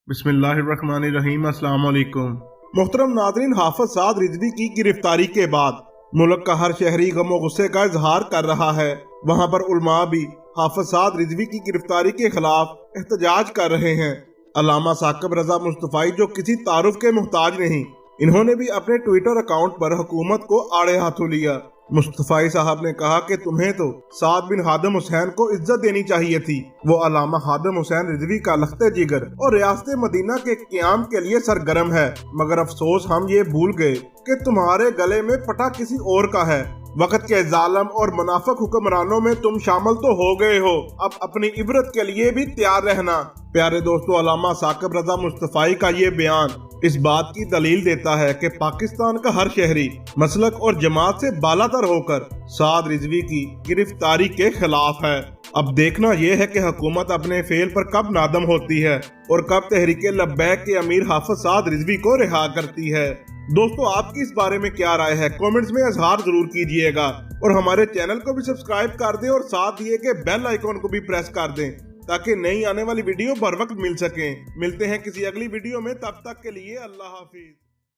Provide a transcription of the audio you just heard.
बिस्मिल्लाहिर्रहमानिर्रहीम। अस्सलाम वालेकुम। मोहतरम नाज़रीन, हाफिज साद रिजवी की गिरफ्तारी के बाद मुल्क का हर शहरी गम और गुस्से का इजहार कर रहा है। वहाँ पर उलमा भी हाफिज साद रिजवी की गिरफ्तारी के खिलाफ एहतजाज कर रहे हैं। अल्लामा साकिब रजा मुस्तफ़ाई जो किसी तारुफ के मोहताज नहीं, इन्होंने भी अपने ट्विटर अकाउंट पर हुकूमत को आड़े हाथों लिया। मुस्तफ़ाई साहब ने कहा कि तुम्हें तो साद बिन हादम हुसैन को इज्जत देनी चाहिए थी। वो अल्लामा हादम हुसैन रिजवी का लख्ते जिगर और रियासत मदीना के क़याम के लिए सरगर्म है, मगर अफसोस हम ये भूल गए कि तुम्हारे गले में पटा किसी और का है। वक्त के जालिम और मुनाफिक हुक्मरानों में तुम शामिल तो हो गए हो, अब अपनी इबरत के लिए भी तैयार रहना। प्यारे दोस्तों, अल्लामा साकिब रजा मुस्तफ़ाई का ये बयान इस बात की दलील देता है कि पाकिस्तान का हर शहरी मसलक और जमात से बालातर होकर साद रिजवी की गिरफ्तारी के खिलाफ है। अब देखना यह है कि हुकूमत अपने फेल पर कब नादम होती है और कब तहरीके लब्बैक के अमीर हाफिज साद रिजवी को रिहा करती है। दोस्तों, आपकी इस बारे में क्या राय है? कमेंट्स में इजहार जरूर कीजिएगा और हमारे चैनल को भी सब्सक्राइब कर दें और साथ दिए के बेल आइकॉन को भी प्रेस कर दें ताकि नई आने वाली वीडियो बर वक्त मिल सके। मिलते हैं किसी अगली वीडियो में, तब तक के लिए अल्लाह हाफिज।